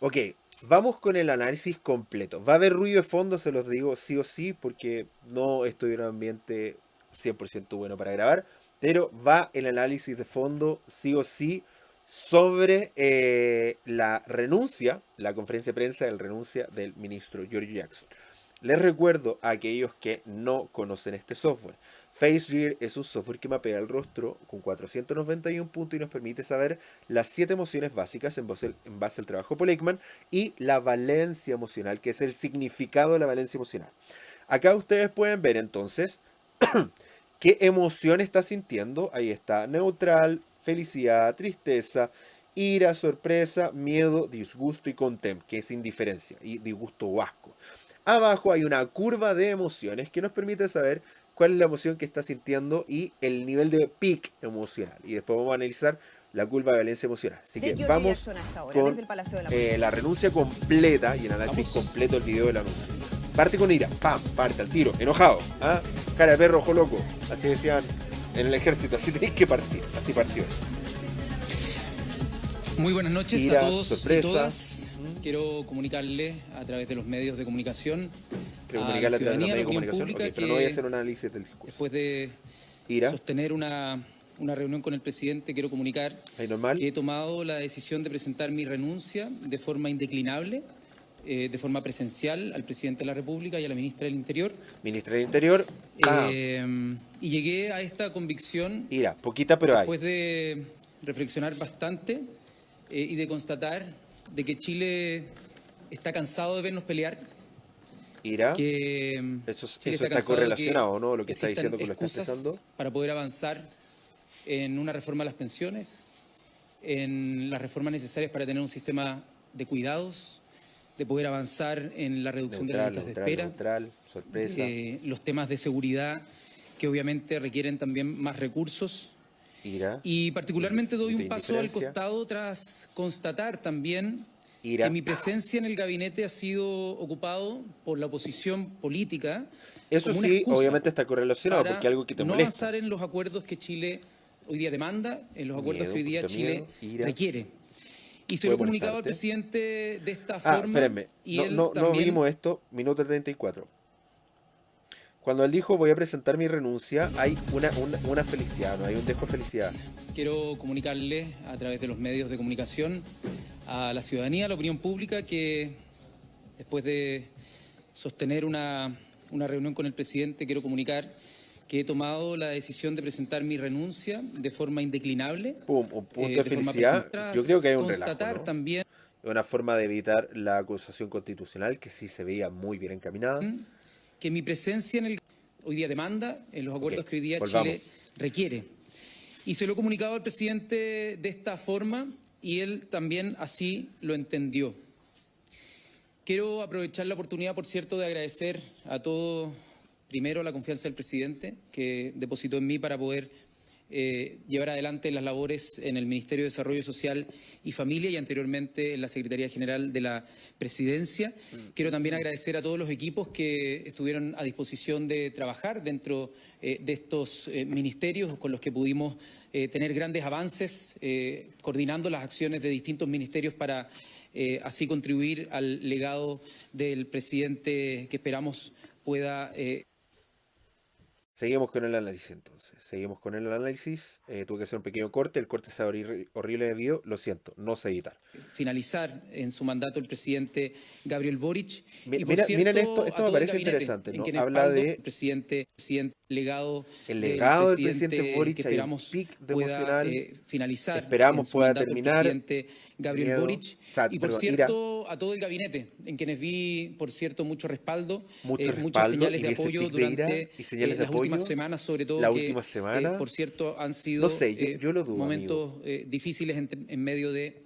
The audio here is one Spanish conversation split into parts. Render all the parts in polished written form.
Ok, vamos con el análisis completo. Va a haber ruido de fondo, se los digo sí o sí, porque no estoy en un ambiente 100% bueno para grabar, pero va el análisis de fondo sí o sí sobre la renuncia, la conferencia de prensa de la renuncia del ministro George Jackson. Les recuerdo a aquellos que no conocen este software. FaceReader es un software que mapea el rostro con 491 puntos y nos permite saber las 7 emociones básicas en base al trabajo Polekman y la valencia emocional, que es el significado de la valencia emocional. Acá ustedes pueden ver entonces qué emoción está sintiendo. Ahí está neutral, felicidad, tristeza, ira, sorpresa, miedo, disgusto y contempt, que es indiferencia y disgusto o asco. Abajo hay una curva de emociones que nos permite saber cuál es la emoción que está sintiendo y el nivel de peak emocional. Y después vamos a analizar la curva de valencia emocional. Así De que Giorgio vamos Jackson hasta ahora, con desde el Palacio de la Moneda. la renuncia completa y el análisis Vamos. completo del video del anuncio. Parte con ira, pam, parte al tiro, enojado, ¿ah? Cara de perro, ojo loco. Así decían en el ejército, así tenéis que partir. Así partió. Muy buenas noches Ira, a todos sorpresa. y todas. Quiero comunicarle a través de los medios de comunicación Quiero a comunicarle la a través de los ciudadanía, a la medios de opinión comunicación, pública, ok, pero no voy a que hacer un análisis del discurso. después de Ira, sostener una reunión con el presidente, quiero comunicar ahí normal. que he tomado la decisión de presentar mi renuncia de forma indeclinable, de forma presencial al presidente de la República y a la ministra del Interior. Ministra del Interior, Y llegué a esta convicción ira, poquita pero hay. después de reflexionar bastante y de constatar de que Chile está cansado de vernos pelear, Ira, que eso Chile está cansado de correlacionado, ¿no? Lo que está existan diciendo con lo que está excusas expresando. para poder avanzar en una reforma a las pensiones, en las reformas necesarias para tener un sistema de cuidados, de poder avanzar en la reducción de las Neutral, listas de neutral, espera, neutral, sorpresa. los temas de seguridad que obviamente requieren también más recursos. Ira, Y particularmente doy de un paso al indiferencia. costado tras constatar también Ira. que mi presencia en el gabinete ha sido ocupado por la oposición política Eso como una sí, excusa obviamente está correlacionado, para porque algo que te no molesta. avanzar en los acuerdos que Chile hoy día demanda, en los acuerdos Miedo, que hoy día poquito Chile miedo, ira. requiere. Y se Puede lo he comunicado al molestarte. presidente de esta Ah, forma espérenme. y No, él no, no también... vimos esto, minuto 34. Cuando él dijo voy a presentar mi renuncia, hay una felicidad, no hay un dejo de felicidad. Quiero comunicarle a través de los medios de comunicación a la ciudadanía, a la opinión pública, que después de sostener una reunión con el presidente, quiero comunicar que he tomado la decisión de presentar mi renuncia de forma indeclinable. Pum, un punto de forma felicidad. presencial, Yo creo que hay un constatar relajo, ¿no? también Una forma de evitar la acusación constitucional que sí se veía muy bien encaminada. que mi presencia en el hoy día demanda, en los acuerdos Ok, que hoy día volvamos. Chile requiere. Y se lo he comunicado al presidente de esta forma y él también así lo entendió. Quiero aprovechar la oportunidad, por cierto, de agradecer a todo, primero, la confianza del presidente que depositó en mí para poder llevar adelante las labores en el Ministerio de Desarrollo Social y Familia y anteriormente en la Secretaría General de la Presidencia. Quiero también agradecer a todos los equipos que estuvieron a disposición de trabajar dentro de estos ministerios con los que pudimos tener grandes avances, coordinando las acciones de distintos ministerios para así contribuir al legado del presidente que esperamos pueda... Seguimos con el análisis entonces. Seguimos con el análisis. Tuve que hacer un pequeño corte. El corte se horrible de video. Lo siento, no sé editar. finalizar en su mandato el presidente Gabriel Boric. Y por Mira, cierto, miren esto a me todo el parece gabinete, interesante, en ¿no? quien Habla respaldo, de el presidente legado el legado del presidente que Boric, hay un esperamos pic de pueda emocional. finalizar en Esperamos su pueda mandato el terminar. presidente Gabriel Miedo, Boric. Y por perdón, cierto, a todo el gabinete, en quienes vi, por cierto, mucho respaldo, mucho muchas respaldo señales y de vi ese apoyo pic de ira durante y señales de las últimas apoyo. semanas, sobre todo, La que, última semana. por cierto, han sido No sé, yo lo dudo, momentos difíciles en medio de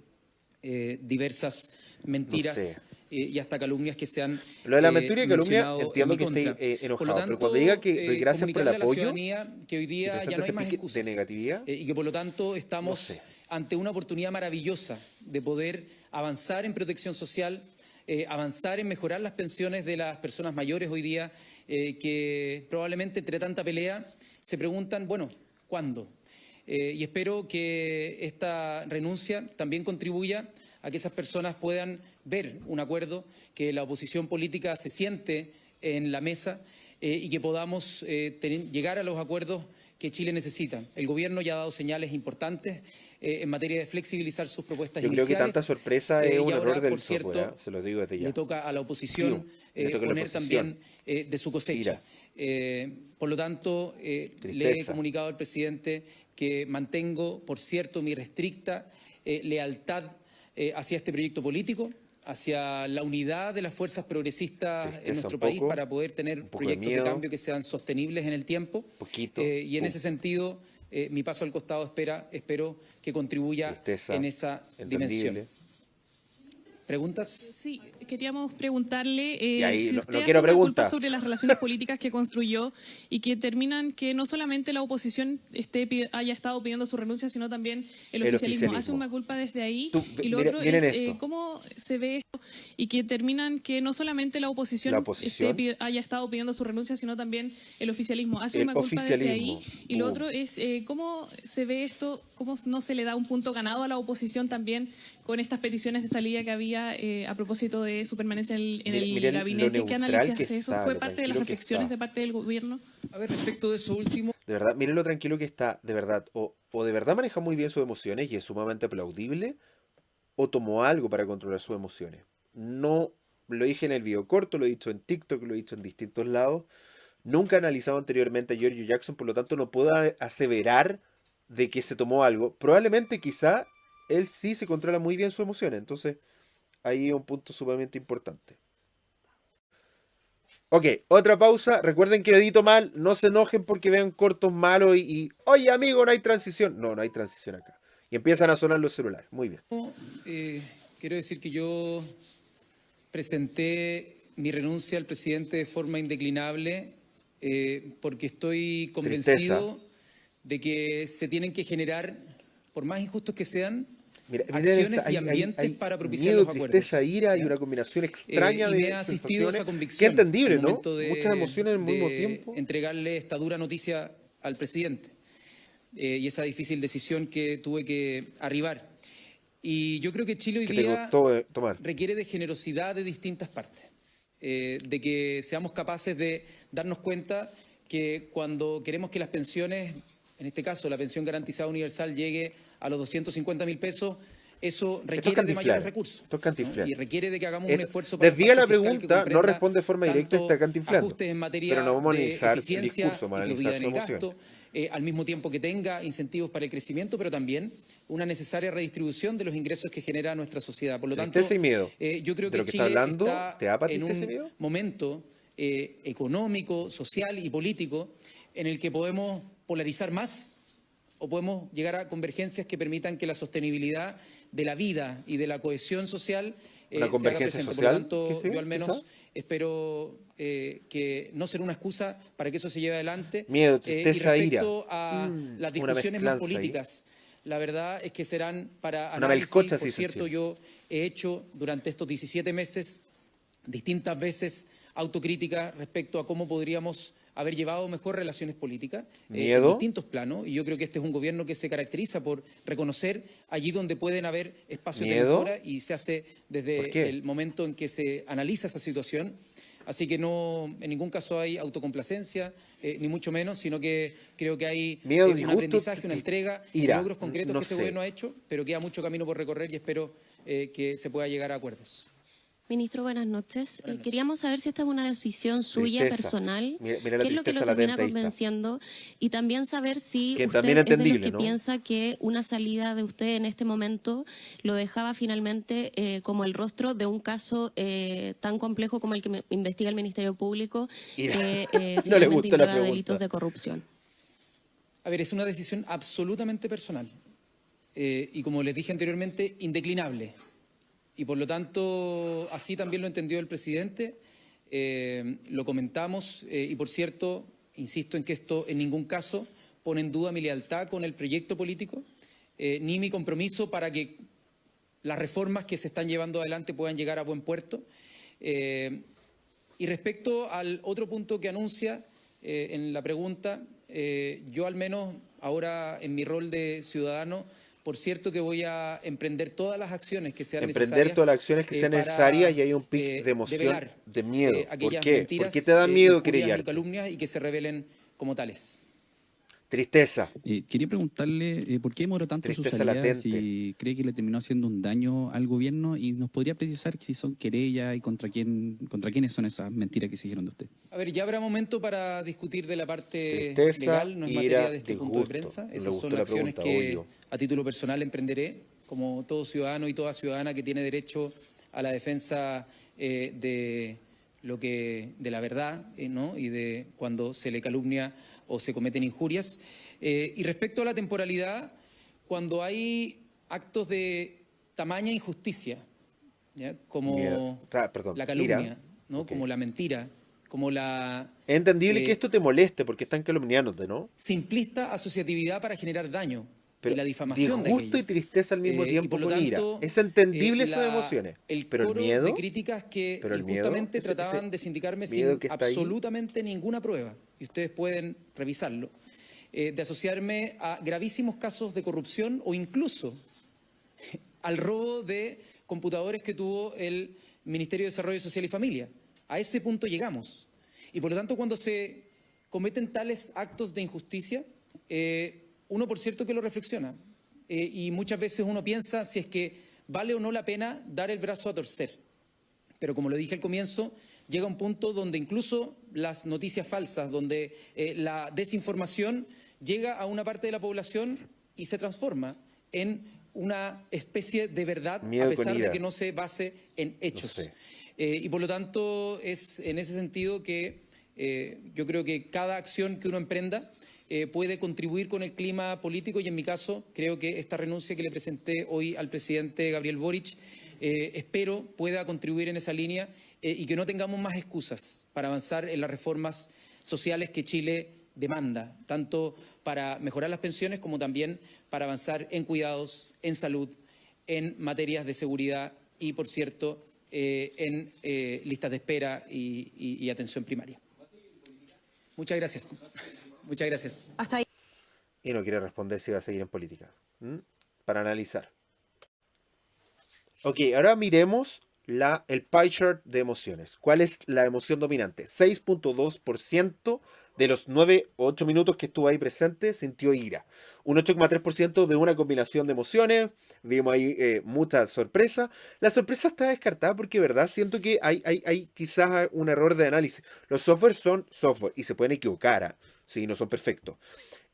diversas mentiras No sé. y hasta calumnias que se han Lo de la mentira y calumnia, mencionado en entiendo mi que esté contra. Por lo enojado, pero tanto, cuando diga que doy gracias por el comunicarle a la apoyo, ciudadanía que hoy día ya presenta no hay ese más pique excusas de negatividad, y que por lo tanto no estamos sé. ante una oportunidad maravillosa de poder avanzar en protección social, avanzar en mejorar las pensiones de las personas mayores hoy día, que probablemente entre tanta pelea se preguntan, bueno, ¿cuándo? Y espero que esta renuncia también contribuya a que esas personas puedan ver un acuerdo, que la oposición política se siente en la mesa y que podamos llegar a los acuerdos que Chile necesita. El Gobierno ya ha dado señales importantes en materia de flexibilizar sus propuestas Yo creo que iniciales. tanta sorpresa es un y ahora, error del por cierto, software, se lo digo desde ya. le toca a la oposición Le toca a la poner oposición. también de su cosecha. Por lo tanto, le he comunicado al presidente que mantengo, por cierto, mi restricta lealtad hacia este proyecto político, hacia la unidad de las fuerzas progresistas en nuestro país para poder tener proyectos de cambio que sean sostenibles en el tiempo. Y en ese sentido, mi paso al costado espero que contribuya en esa dimensión. ¿Preguntas? Sí, queríamos preguntarle si usted quiero hace una culpa preguntas sobre las relaciones políticas que construyó y que terminan que no solamente la oposición haya estado pidiendo su renuncia, sino también el oficialismo. ¿Hace una culpa desde ahí? Y lo otro es cómo se ve esto y que terminan que no solamente la oposición haya estado pidiendo su renuncia, sino también el oficialismo. ¿Hace una culpa desde ahí? Y lo otro es cómo se ve esto, cómo no se le da un punto ganado a la oposición también con estas peticiones de salida que había a propósito de su permanencia en el gabinete. ¿Qué análisis hace eso? ¿Fue parte de las reflexiones de parte del gobierno? A ver, respecto de eso último. De verdad, miren lo tranquilo que está, de verdad. O de verdad maneja muy bien sus emociones y es sumamente aplaudible, o tomó algo para controlar sus emociones. No lo dije en el video corto, lo he dicho en TikTok, lo he dicho en distintos lados. Nunca he analizado anteriormente a Giorgio Jackson, por lo tanto no puedo aseverar de que se tomó algo. Probablemente, quizá, él sí se controla muy bien sus emociones. Entonces, ahí es un punto sumamente importante. Ok, otra pausa. Recuerden que edito mal. No se enojen porque vean cortos malos oye, amigo, no hay transición. No hay transición acá. Y empiezan a sonar los celulares. Muy bien. Quiero decir que yo presenté mi renuncia al presidente de forma indeclinable porque estoy convencido de que se tienen que generar, por más injustos que sean, acciones y ambientes para propiciar miedo, los acuerdos. Tristeza, ira y una combinación extraña de me ha asistido esa convicción. Qué entendible, ¿no? De, muchas emociones al mismo tiempo. Entregarle esta dura noticia al presidente y esa difícil decisión que tuve que arribar. Y yo creo que Chile hoy día requiere de generosidad de distintas partes, de que seamos capaces de darnos cuenta que cuando queremos que las pensiones, en este caso la pensión garantizada universal, llegue a los 250.000 pesos, eso requiere de mayores recursos, ¿no? Y requiere de que hagamos un esfuerzo para desvía la pregunta, no responde de forma directa, está cantinflando. Ajustes en materia pero no vamos a de analizar eficiencia el discurso, vamos a analizar en el gasto, al mismo tiempo que tenga incentivos para el crecimiento, pero también una necesaria redistribución de los ingresos que genera nuestra sociedad. Por lo tanto, yo creo que Chile está en un momento económico, social y político en el que podemos polarizar más o podemos llegar a convergencias que permitan que la sostenibilidad de la vida y de la cohesión social se haga presente. Por lo tanto, yo al menos espero que no será una excusa para que eso se lleve adelante. Miedo, tristeza, y respecto a las discusiones más políticas, la verdad es que serán para análisis. Por cierto, yo he hecho durante estos 17 meses distintas veces autocrítica respecto a cómo podríamos haber llevado mejor relaciones políticas en distintos planos, y yo creo que este es un gobierno que se caracteriza por reconocer allí donde pueden haber espacios de mejora, y se hace desde el momento en que se analiza esa situación. Así que no, en ningún caso hay autocomplacencia, ni mucho menos, sino que creo que hay un aprendizaje, una entrega, logros concretos que este gobierno ha hecho, pero queda mucho camino por recorrer y espero que se pueda llegar a acuerdos. Ministro, buenas noches. Queríamos saber si esta es una decisión suya, personal, qué es lo que lo termina convenciendo, y también saber si usted es de los que piensa que una salida de usted en este momento lo dejaba finalmente como el rostro de un caso tan complejo como el que investiga el Ministerio Público, que finalmente imprueba delitos de corrupción. A ver, es una decisión absolutamente personal y, como les dije anteriormente, indeclinable. Y por lo tanto, así también lo entendió el presidente, lo comentamos y, por cierto, insisto en que esto en ningún caso pone en duda mi lealtad con el proyecto político, ni mi compromiso para que las reformas que se están llevando adelante puedan llegar a buen puerto. Y respecto al otro punto que anuncia en la pregunta, yo al menos ahora en mi rol de ciudadano por cierto que voy a emprender todas las acciones que sean necesarias y hay un pic de emoción, de miedo. ¿Por qué? ¿Por qué te da miedo querellarte? Y calumnias y que se revelen como tales. Tristeza. Quería preguntarle por qué demoró tanto su salida, si cree que le terminó haciendo un daño al gobierno, y nos podría precisar si son querellas y contra quiénes son esas mentiras que se dijeron de usted. A ver, ya habrá momento para discutir de la parte legal, no es materia de este punto de prensa. Esas son acciones que a título personal emprenderé, como todo ciudadano y toda ciudadana que tiene derecho a la defensa de la verdad, ¿no? Y de cuando se le calumnia o se cometen injurias. Y respecto a la temporalidad, cuando hay actos de tamaña injusticia, ¿ya? Como la calumnia, ¿no? Okay. Como la mentira, como la... Es entendible que esto te moleste porque están calumniándote, ¿no? Simplista asociatividad para generar daño. Pero y la difamación de disgusto y tristeza al mismo tiempo con ira. Es entendible esas emociones. Pero el miedo de críticas que injustamente trataban de sindicarme sin absolutamente ninguna prueba, y ustedes pueden revisarlo, de asociarme a gravísimos casos de corrupción o incluso al robo de computadores que tuvo el Ministerio de Desarrollo Social y Familia. A ese punto llegamos. Y por lo tanto, cuando se cometen tales actos de injusticia, uno, por cierto, que lo reflexiona, y muchas veces uno piensa si es que vale o no la pena dar el brazo a torcer. Pero como lo dije al comienzo, llega un punto donde incluso las noticias falsas, donde la desinformación llega a una parte de la población y se transforma en una especie de verdad, a pesar de que no se base en hechos. No sé. Y por lo tanto es en ese sentido que yo creo que cada acción que uno emprenda puede contribuir con el clima político, y en mi caso creo que esta renuncia que le presenté hoy al presidente Gabriel Boric espero pueda contribuir en esa línea, y que no tengamos más excusas para avanzar en las reformas sociales que Chile demanda, tanto para mejorar las pensiones como también para avanzar en cuidados, en salud, en materias de seguridad y, por cierto, en listas de espera y atención primaria. Muchas gracias. Muchas gracias. Hasta ahí. Y no quiere responder si va a seguir en política. Para analizar. Ok, ahora miremos el pie chart de emociones. ¿Cuál es la emoción dominante? 6.2% de los 9 o 8 minutos que estuvo ahí presente sintió ira. Un 8.3% de una combinación de emociones. Vimos ahí mucha sorpresa. La sorpresa está descartada porque, verdad, siento que hay quizás un error de análisis. Los softwares son software y se pueden equivocar, sí, no son perfectos.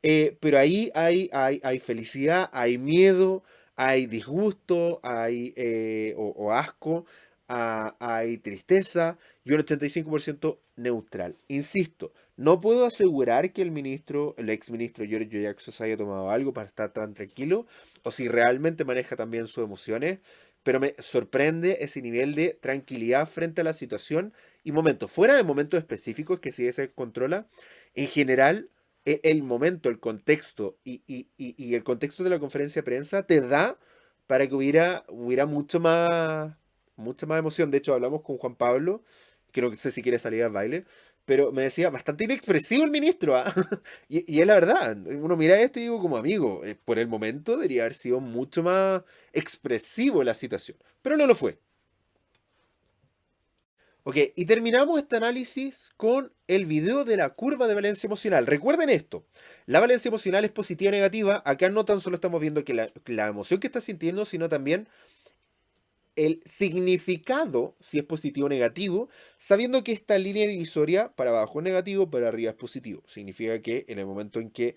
Pero ahí hay felicidad, hay miedo, hay disgusto, hay o asco, hay tristeza y un 85% neutral. Insisto, no puedo asegurar que el exministro Giorgio Jackson haya tomado algo para estar tan tranquilo, o si realmente maneja también sus emociones, pero me sorprende ese nivel de tranquilidad frente a la situación y momentos, fuera de momentos específicos que sí se controla. En general, el momento, el contexto y el contexto de la conferencia de prensa te da para que hubiera mucha más emoción. De hecho, hablamos con Juan Pablo, que no sé si quiere salir al baile, pero me decía, bastante inexpresivo el ministro, ¿eh? y es la verdad, uno mira esto y digo como amigo, por el momento debería haber sido mucho más expresivo la situación, pero no lo fue. Ok, y terminamos este análisis con el video de la curva de valencia emocional. Recuerden esto, la valencia emocional es positiva o negativa. Acá no tan solo estamos viendo que la emoción que estás sintiendo, sino también el significado, si es positivo o negativo, sabiendo que esta línea divisoria para abajo es negativo, para arriba es positivo. Significa que en el momento en que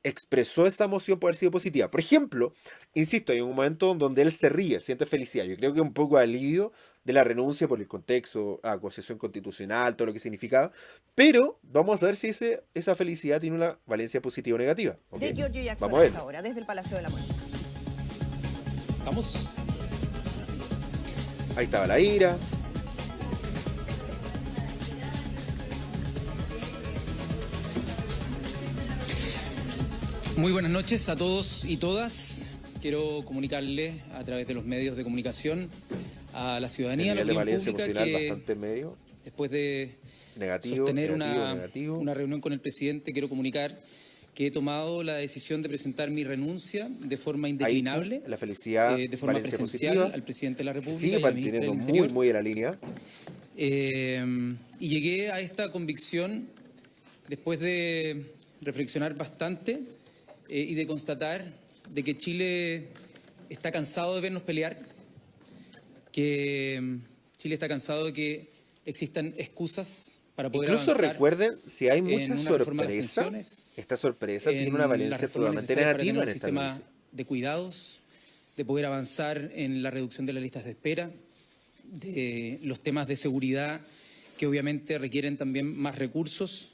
expresó esa emoción puede haber sido positiva. Por ejemplo, insisto, hay un momento donde él se ríe, siente felicidad. Yo creo que un poco de alivio de la renuncia por el contexto, acusación constitucional, todo lo que significaba. Pero vamos a ver si esa felicidad tiene una valencia positiva o negativa. ¿Okay? De Giorgio Jackson vamos a ver. Ahora, desde el Palacio de la Moneda. Vamos. Ahí estaba la ira. Muy buenas noches a todos y todas. Quiero comunicarle a través de los medios de comunicación a la ciudadanía, a la opinión pública, que después de sostener una reunión con el presidente, quiero comunicar que he tomado la decisión de presentar mi renuncia de forma indeclinable, la felicidad, de forma presencial positiva. Al presidente de la República Sigue y al ministro del Interior. muy en la línea. Y llegué a esta convicción después de reflexionar bastante y de constatar de que Chile está cansado de vernos pelear, que Chile está cansado de que existan excusas para poder incluso avanzar. Recuerden, si hay mucha sorpresa, esta sorpresa tiene una valencia totalmente negativa en esta sistema de cuidados, de poder avanzar en la reducción de las listas de espera, de los temas de seguridad que obviamente requieren también más recursos.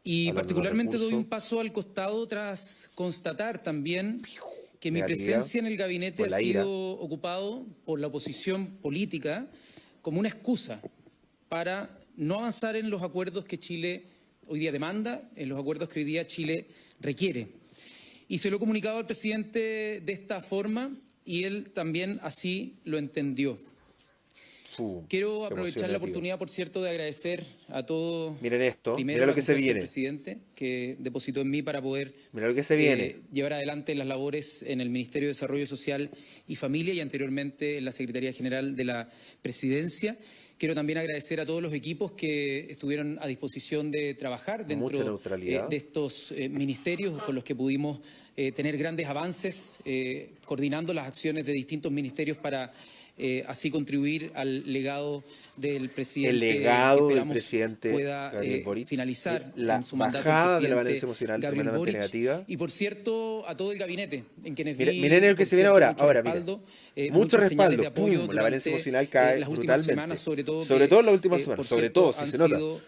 Y particularmente doy un paso al costado tras constatar también que mi presencia en el gabinete ha sido ocupado por la oposición política como una excusa para no avanzar en los acuerdos que Chile hoy día demanda, en los acuerdos que hoy día Chile requiere. Y se lo he comunicado al presidente de esta forma y él también así lo entendió. Quiero aprovechar la oportunidad, por cierto, de agradecer a todo. Miren esto, mira lo que se viene. El presidente que depositó en mí para poder mira lo que se viene. Llevar adelante las labores en el Ministerio de Desarrollo Social y Familia y anteriormente en la Secretaría General de la Presidencia. Quiero también agradecer a todos los equipos que estuvieron a disposición de trabajar dentro de estos ministerios con los que pudimos tener grandes avances, coordinando las acciones de distintos ministerios para así contribuir al legado del presidente. El legado del presidente pueda finalizar la en su mandato bajada de la valencia emocional Gabriel tremendamente Boric, negativa. Y por cierto, a todo el gabinete, en quienes miren el que se viene ahora. Ahora, mucho respaldo. De apoyo la valencia emocional cae las últimas brutalmente. Semanas, sobre todo en las últimas semanas, sobre todo, si se nota. Han sido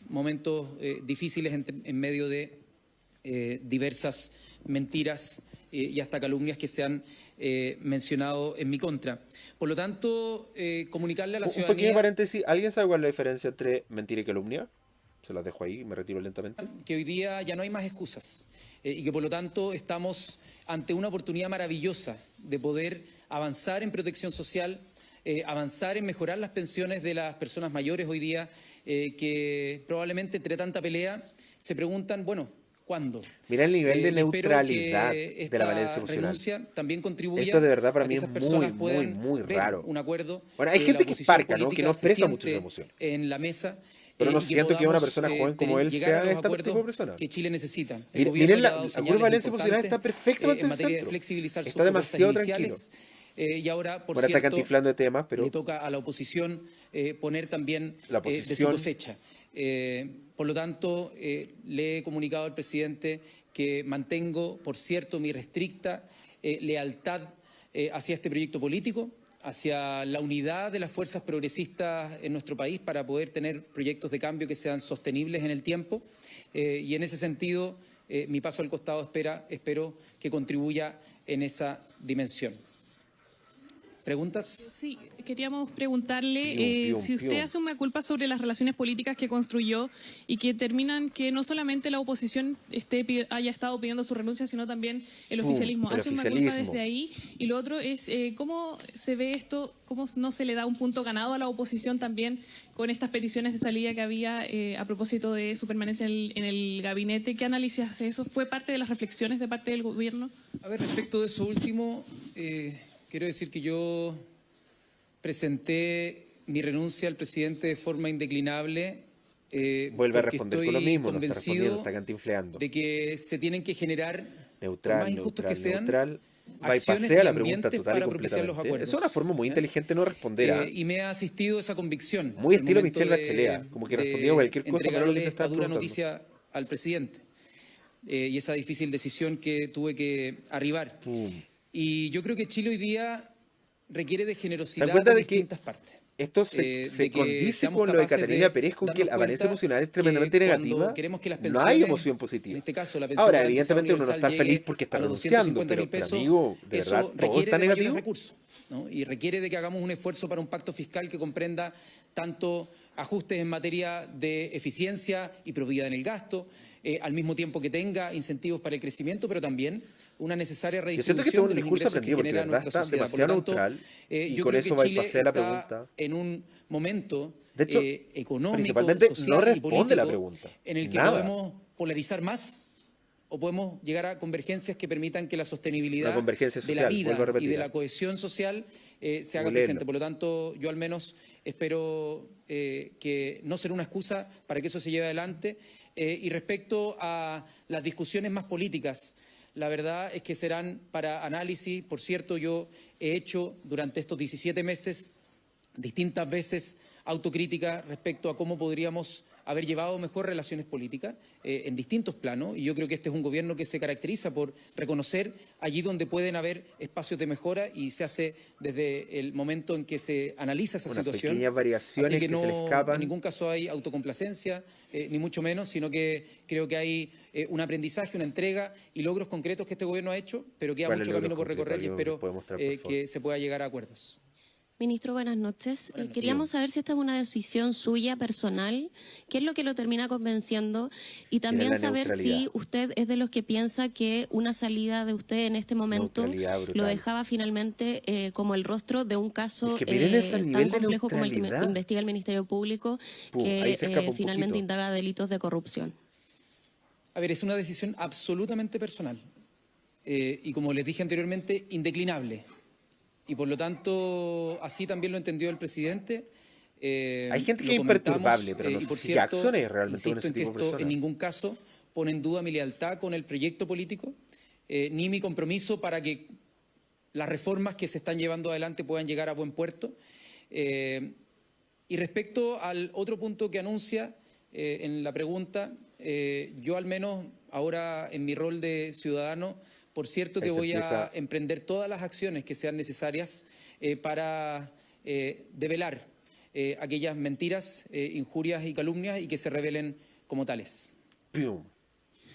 momentos difíciles en medio de diversas mentiras y hasta calumnias que se han mencionado en mi contra. Por lo tanto, comunicarle a la ciudadanía... Un pequeño paréntesis, ¿alguien sabe cuál es la diferencia entre mentira y calumnia? Se las dejo ahí, me retiro lentamente. Que hoy día ya no hay más excusas y que por lo tanto estamos ante una oportunidad maravillosa de poder avanzar en protección social, avanzar en mejorar las pensiones de las personas mayores hoy día, que probablemente entre tanta pelea se preguntan, bueno, ¿cuándo? Mira el nivel de neutralidad de la valencia emocional. También contribuya. Esto de verdad para mí es muy raro. Un acuerdo. Bueno, hay gente que es parca, ¿no? Que no expresa mucho su emoción. En la mesa. Pero no siento que una persona joven como él sea este tipo de persona. Que Chile necesita. Miren, el acuerdo de valencia emocional está perfectamente en materia de flexibilizar está demasiado tranquilo. Y ahora, por está cierto, cantiflando de temas, pero le toca a la oposición poner también de su cosecha. Por lo tanto, le he comunicado al presidente que mantengo, por cierto, mi restricta lealtad hacia este proyecto político, hacia la unidad de las fuerzas progresistas en nuestro país para poder tener proyectos de cambio que sean sostenibles en el tiempo. Y en ese sentido, mi paso al costado espero que contribuya en esa dimensión. ¿Preguntas? Sí, queríamos preguntarle si usted hace una culpa sobre las relaciones políticas que construyó y que terminan que no solamente la oposición haya estado pidiendo su renuncia, sino también el oficialismo. ¿Hace una culpa desde ahí? Y lo otro es, ¿cómo se ve esto? ¿Cómo no se le da un punto ganado a la oposición también con estas peticiones de salida que había a propósito de su permanencia en el gabinete? ¿Qué análisis hace eso? ¿Fue parte de las reflexiones de parte del gobierno? A ver, respecto de eso último... quiero decir que yo presenté mi renuncia al presidente de forma indeclinable. Vuelve a responder con lo mismo, no está respondiendo, está cantinfleando. De que se tienen que generar, por más injustos que sean, acciones y ambientes para propiciar los acuerdos. Es una forma muy inteligente de no responder. Y me ha asistido esa convicción. Muy estilo Michelle Bachelet, como que respondió cualquier cosa, pero lo que te esta dura noticia al presidente. Y esa difícil decisión que tuve que arribar. Y yo creo que Chile hoy día requiere de generosidad de distintas partes. Esto se condice con lo de Catalina Pérez, con que la valencia emocional es tremendamente negativa. No hay emoción positiva. En este caso, la ahora, evidentemente uno no está feliz porque está renunciando, pero amigo, de verdad, todo está negativo. Recursos, ¿no? Y requiere de que hagamos un esfuerzo para un pacto fiscal que comprenda tanto ajustes en materia de eficiencia y probidad en el gasto, al mismo tiempo que tenga incentivos para el crecimiento, pero también una necesaria redistribución de los ingresos que genera nuestra sociedad. Por lo tanto, y yo con creo eso que Chile está en un momento económico, social y político no responde la pregunta, en el que podemos polarizar más o podemos llegar a convergencias que permitan que la sostenibilidad de la vida y de la cohesión social se haga presente. Por lo tanto, yo al menos espero que no será una excusa para que eso se lleve adelante. Y respecto a las discusiones más políticas, la verdad es que serán para análisis. Por cierto, yo he hecho durante estos 17 meses distintas veces autocrítica respecto a cómo podríamos haber llevado mejor relaciones políticas en distintos planos, y yo creo que este es un gobierno que se caracteriza por reconocer allí donde pueden haber espacios de mejora, y se hace desde el momento en que se analiza esa situación. Pequeñas variaciones Así que no, se le escapan. En ningún caso hay autocomplacencia, ni mucho menos, sino que creo que hay un aprendizaje, una entrega y logros concretos que este gobierno ha hecho, pero queda mucho camino por recorrer, y espero que se pueda llegar a acuerdos. Ministro, buenas noches. Queríamos saber si esta es una decisión suya, personal, qué es lo que lo termina convenciendo, y también saber si usted es de los que piensa que una salida de usted en este momento lo dejaba finalmente como el rostro de un caso tan complejo como el que investiga el Ministerio Público, que finalmente indaga delitos de corrupción. A ver, es una decisión absolutamente personal y, como les dije anteriormente, indeclinable. Y por lo tanto, así también lo entendió el presidente. Hay gente que es imperturbable, pero no sé si Jackson es realmente insisto en que esto en ningún caso pone en duda mi lealtad con el proyecto político, ni mi compromiso para que las reformas que se están llevando adelante puedan llegar a buen puerto. Y respecto al otro punto que anuncia en la pregunta, yo al menos ahora en mi rol de ciudadano, por cierto que voy a emprender todas las acciones que sean necesarias para develar aquellas mentiras, injurias y calumnias, y que se revelen como tales.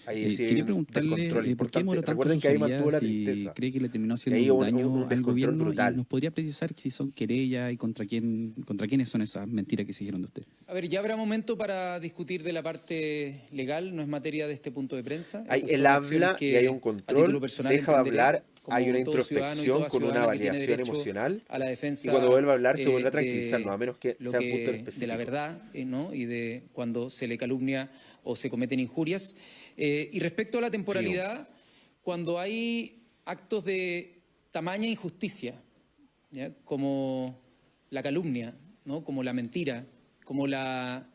Ahí sí quería preguntarle por qué demoró tanto su salida, si cree que le terminó haciendo un daño al gobierno, brutal. Y nos podría precisar si son querellas y contra quiénes son esas mentiras que se dijeron de usted. A ver, ya habrá momento para discutir de la parte legal, no es materia de este punto de prensa. Él habla y hay un control, deja de hablar, hay una introspección con una validación emocional, a la defensa, y cuando vuelve a hablar se vuelve a tranquilizar, a menos que sea un punto específico. De la verdad, ¿no? Y de cuando se le calumnia o se cometen injurias. Y respecto a la temporalidad, cuando hay actos de tamaña injusticia, ¿ya?, como la calumnia, ¿no?, como la mentira, como la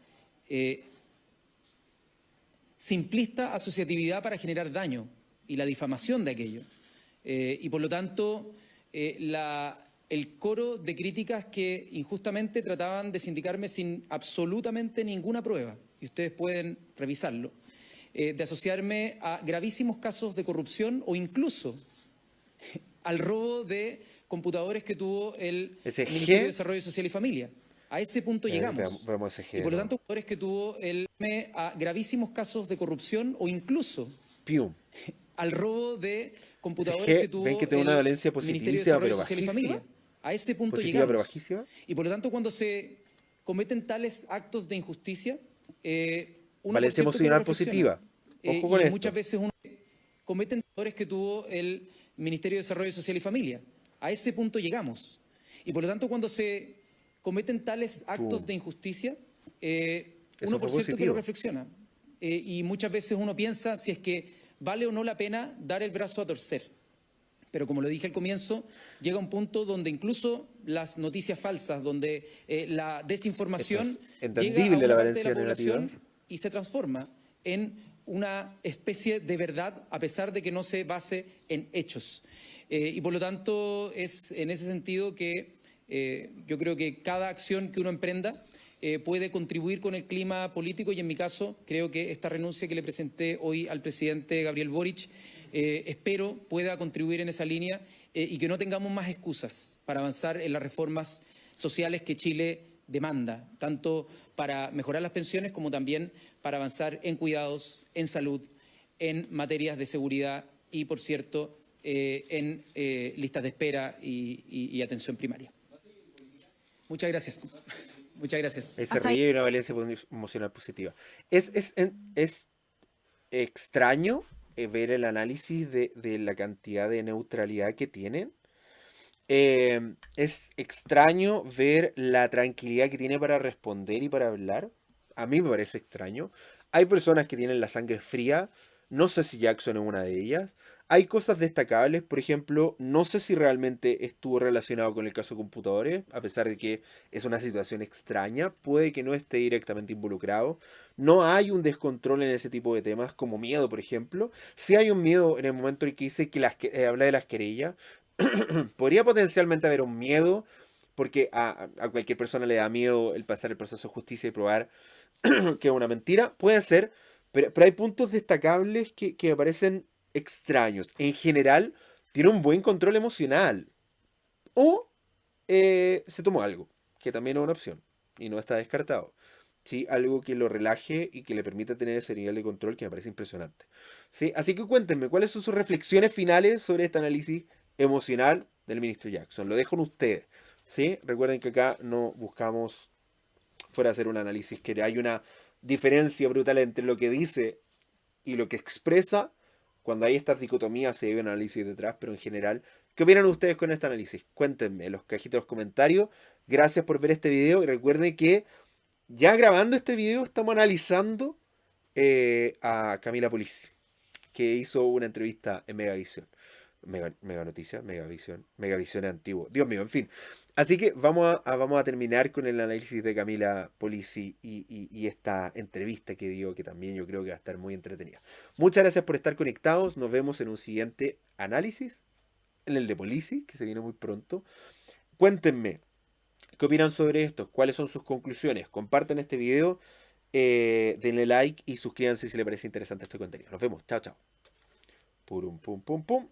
simplista asociatividad para generar daño y la difamación de aquello, y por lo tanto el coro de críticas que injustamente trataban de sindicarme sin absolutamente ninguna prueba, y ustedes pueden revisarlo, de asociarme a gravísimos casos de corrupción o incluso al robo de computadores que tuvo el Ministerio de Desarrollo Social y Familia. A ese punto llegamos. Y por lo tanto, computadores que tuvo a gravísimos casos de corrupción o incluso al robo de computadores que tuvo una valencia el Ministerio de Desarrollo Social y Familia. A ese punto llegamos. Y por lo tanto, cuando se cometen tales actos de injusticia, valencia emocional positiva. Ojo con esto. Muchas veces uno cometen errores que tuvo el Ministerio de Desarrollo Social y Familia. A ese punto llegamos. Y por lo tanto, cuando se cometen tales actos de injusticia, uno por cierto que lo reflexiona. Y muchas veces uno piensa si es que vale o no la pena dar el brazo a torcer. Pero como lo dije al comienzo, llega un punto donde incluso las noticias falsas, donde la desinformación llega a una parte de la población y se transforma en una especie de verdad, a pesar de que no se base en hechos. Y por lo tanto es en ese sentido que yo creo que cada acción que uno emprenda puede contribuir con el clima político, y en mi caso creo que esta renuncia que le presenté hoy al presidente Gabriel Boric espero pueda contribuir en esa línea, y que no tengamos más excusas para avanzar en las reformas sociales que Chile demanda, tanto para mejorar las pensiones como también para avanzar en cuidados, en salud, en materias de seguridad y, por cierto, en listas de espera y atención primaria. Muchas gracias. Muchas gracias. Se ríe y una valencia emocional positiva. Es extraño ver el análisis de la cantidad de neutralidad que tienen. Es extraño ver la tranquilidad que tiene para responder y para hablar. A mí me parece extraño. Hay personas que tienen la sangre fría, No sé si Jackson es una de ellas. Hay cosas destacables, por ejemplo, no sé si realmente estuvo relacionado con el caso de computadores, a pesar de que es una situación extraña, puede que no esté directamente involucrado. No hay un descontrol en ese tipo de temas, como miedo, por ejemplo. Sí hay un miedo en el momento en que dice que habla de las querellas. Podría potencialmente haber un miedo, porque a cualquier persona le da miedo el pasar el proceso de justicia y probar que es una mentira. Puede ser, pero hay puntos destacables que me parecen extraños. En general, tiene un buen control emocional. O se tomó algo, que también es una opción. Y no está descartado. ¿Sí? Algo que lo relaje y que le permita tener ese nivel de control que me parece impresionante. ¿Sí? Así que cuéntenme, ¿cuáles son sus reflexiones finales sobre este análisis emocional del ministro Jackson? Lo dejo en ustedes. ¿Sí? Recuerden que acá no buscamos fuera hacer un análisis, que hay una diferencia brutal entre lo que dice y lo que expresa. Cuando hay estas dicotomías se ve un análisis detrás, pero en general, ¿qué opinan ustedes con este análisis? Cuéntenme en los cajitos de los comentarios. Gracias por ver este video y recuerden que ya grabando este video estamos analizando a Camila Polizzi, que hizo una entrevista en Megavisión. Mega Noticias, Megavisión es antiguo. Dios mío, en fin. Así que vamos a terminar con el análisis de Camila Polizzi y esta entrevista que dio, que también yo creo que va a estar muy entretenida. Muchas gracias por estar conectados. Nos vemos en un siguiente análisis, en el de Polizzi, que se viene muy pronto. Cuéntenme, ¿qué opinan sobre esto? ¿Cuáles son sus conclusiones? Compartan este video, denle like y suscríbanse si les parece interesante este contenido. Nos vemos. Chao, chao. Purum, pum, pum, pum.